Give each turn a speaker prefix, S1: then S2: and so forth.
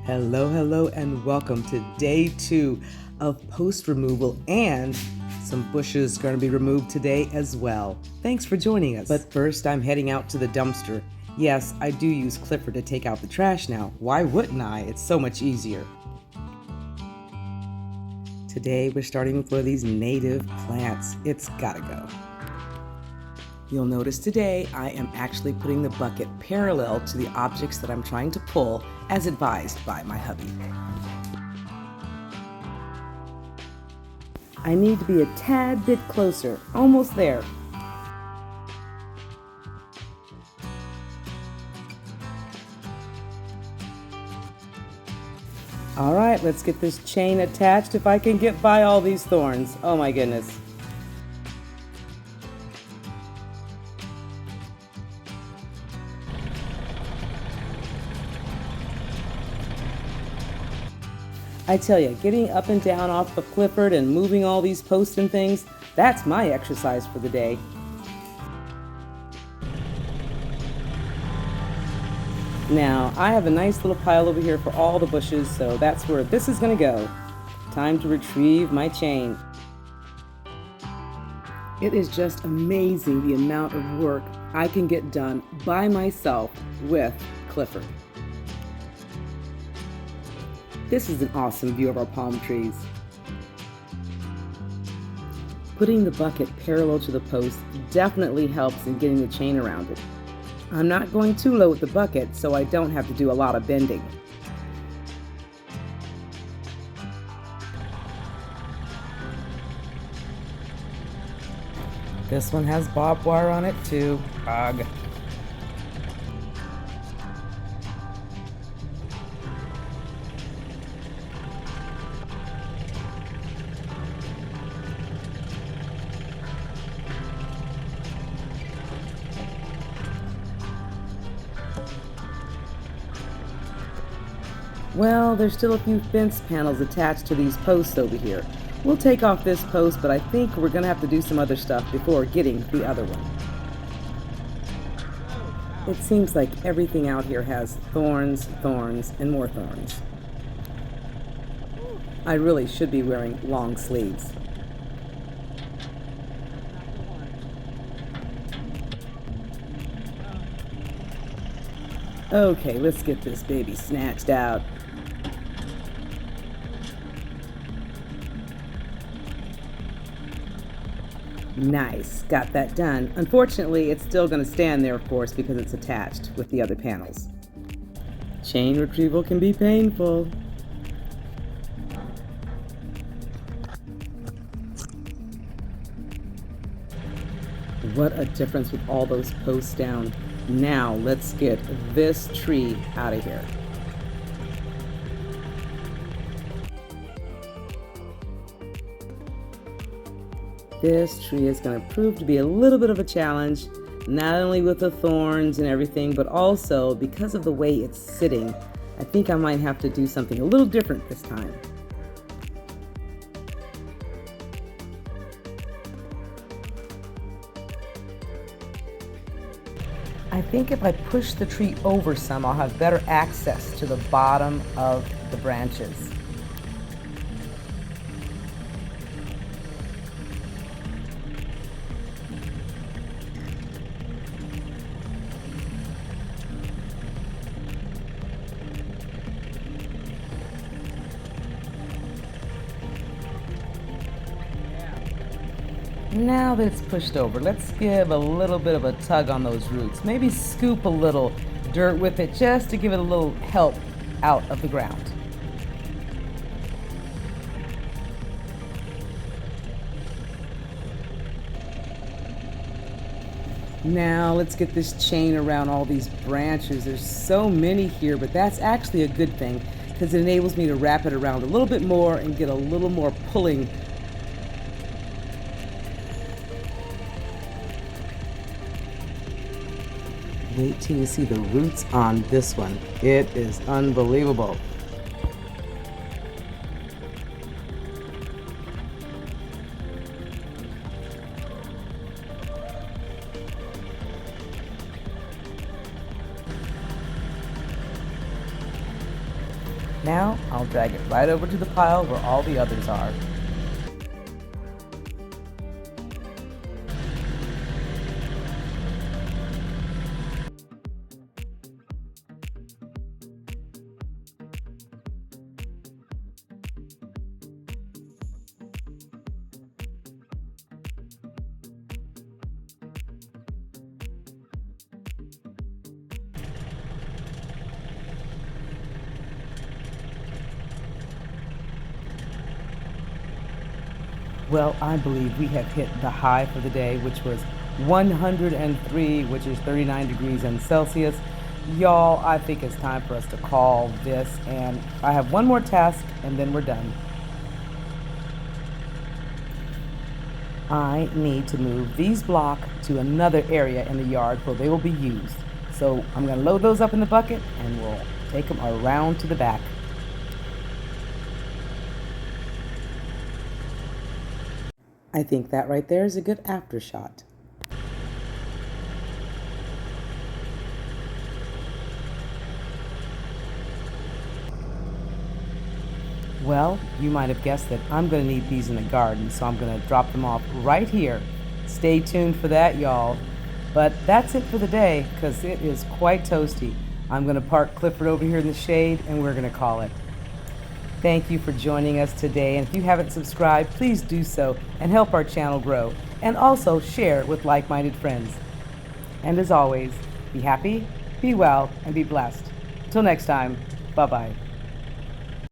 S1: Hello, and welcome to day 2 of post removal, and some bushes going to be removed today as well. Thanks for joining us. But first, I'm heading out to the dumpster. Yes, I do use Clifford to take out the trash now. Why wouldn't I? It's so much easier. Today, we're starting with one of these native plants. It's gotta go. You'll notice today I am actually putting the bucket parallel to the objects that I'm trying to pull, as advised by my hubby. I need to be a tad bit closer, almost there. All right, let's get this chain attached if I can get by all these thorns. Oh my goodness. I tell you, getting up and down off of Clifford and moving all these posts and things, that's my exercise for the day. Now, I have a nice little pile over here for all the bushes, so that's where this is going to go. Time to retrieve my chain. It is just amazing the amount of work I can get done by myself with Clifford. This is an awesome view of our palm trees. Putting the bucket parallel to the post definitely helps in getting the chain around it. I'm not going too low with the bucket, so I don't have to do a lot of bending. This one has barbed wire on it too. Ugh. Well, there's still a few fence panels attached to these posts over here. We'll take off this post, but I think we're going to have to do some other stuff before getting the other one. It seems like everything out here has thorns, and more thorns. I really should be wearing long sleeves. Okay, let's get this baby snatched out. Nice, got that done. Unfortunately, it's still going to stand there, of course, because it's attached with the other panels. Chain retrieval can be painful. What a difference with all those posts down. Now, let's get this tree out of here. This tree is going to prove to be a little bit of a challenge, not only with the thorns and everything, but also because of the way it's sitting. I think I might have to do something a little different this time. I think if I push the tree over some, I'll have better access to the bottom of the branches. Now that it's pushed over, let's give a little bit of a tug on those roots. Maybe scoop a little dirt with it just to give it a little help out of the ground. Now let's get this chain around all these branches. There's so many here, but that's actually a good thing because it enables me to wrap it around a little bit more and get a little more pulling. Wait till you see the roots on this one. It is unbelievable. Now I'll drag it right over to the pile where all the others are. Well, I believe we have hit the high for the day, which was 103, which is 39 degrees in Celsius. Y'all, I think it's time for us to call this, and I have one more task, and then we're done. I need to move these blocks to another area in the yard where they will be used. So I'm going to load those up in the bucket, and we'll take them around to the back. I think that right there is a good after shot. Well, you might have guessed that I'm going to need these in the garden, so I'm going to drop them off right here. Stay tuned for that, y'all. But that's it for the day, because it is quite toasty. I'm going to park Clifford over here in the shade, and we're going to call it. Thank you for joining us today, and if you haven't subscribed, please do so and help our channel grow, and also share it with like-minded friends. And as always, be happy, be well, and be blessed. Till next time, bye-bye.